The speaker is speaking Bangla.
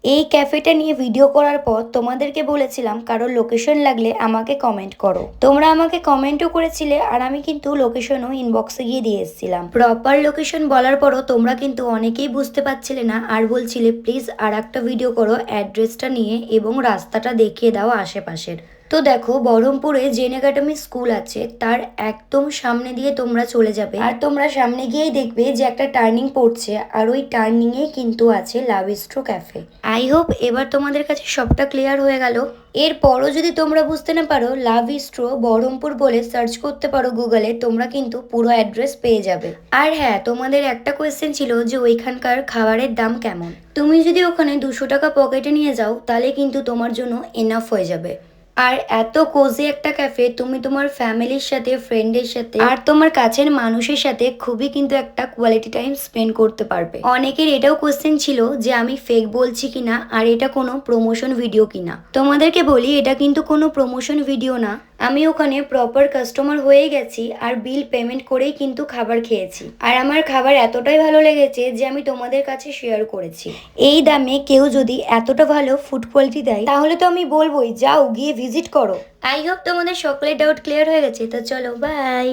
এই ক্যাফেটা নিয়ে ভিডিও করার পর তোমাদেরকে বলেছিলাম কারোর লোকেশন লাগলে আমাকে কমেন্ট করো। তোমরা আমাকে কমেন্টও করেছিলে আর আমি কিন্তু লোকেশনও ইনবক্সে গিয়ে দিয়ে এসেছিলাম। প্রপার লোকেশন বলার পরও তোমরা কিন্তু অনেকেই বুঝতে পারছিলে না আর বলছিলে প্লিজ আর একটা ভিডিও করো অ্যাড্রেসটা নিয়ে এবং রাস্তাটা দেখিয়ে দাও আশেপাশের। তো দেখো, বহরমপুরে জেন একাডেমি স্কুল আছে, তার একদম সামনে দিয়ে তোমরা চলে যাবে আর তোমরা সামনে গিয়েই দেখবে যে একটা টার্নিং পড়ছে আর ওই টার্নিং এ কিন্তু আছে লাভ স্ট্রো ক্যাফে। আই হোপ এবার তোমাদের কাছে সবটা ক্লিয়ার হয়ে গেল। এরপরও যদি তোমরা বুঝতে না পারো, লাভ স্ট্রো বহরমপুর বলে সার্চ করতে পারো গুগলে, তোমরা কিন্তু পুরো অ্যাড্রেস পেয়ে যাবে। আর হ্যাঁ, তোমাদের একটা কোয়েশ্চেন ছিল যে ওইখানকার খাবারের দাম কেমন। তুমি যদি ওখানে 200 টাকা পকেটে নিয়ে যাও তাহলে কিন্তু তোমার জন্য এনাফ হয়ে যাবে। আর এত কোজি একটা ক্যাফে তুমি তোমার ফ্যামিলির সাথে, ফ্রেন্ডের সাথে আর তোমার কাছের মানুষের সাথে খুবই কিন্তু একটা কোয়ালিটি টাইম স্পেন্ড করতে পারবে। অনেকের এটাও কোশ্চেন ছিল যে আমি ফেক বলছি কিনা আর এটা কোনো প্রমোশন ভিডিও কিনা। তোমাদেরকে বলি এটা কিন্তু কোনো প্রমোশন ভিডিও না। আমি ওখানে প্রপার কাস্টমার হয়ে গেছি আর বিল পেমেন্ট করেই কিন্তু খাবার খেয়েছি। আর আমার খাবার এতটাই ভালো লেগেছে যে আমি তোমাদের কাছে শেয়ার করেছি। এই দামে কেউ যদি এতটা ভালো ফুড কোয়ালিটি দেয় তাহলে তো আমি বলবোই যাও গিয়ে ভিজিট করো। আই হোপ তোমাদের সকলের ডাউট ক্লিয়ার হয়ে গেছে। তো চলো, বাই।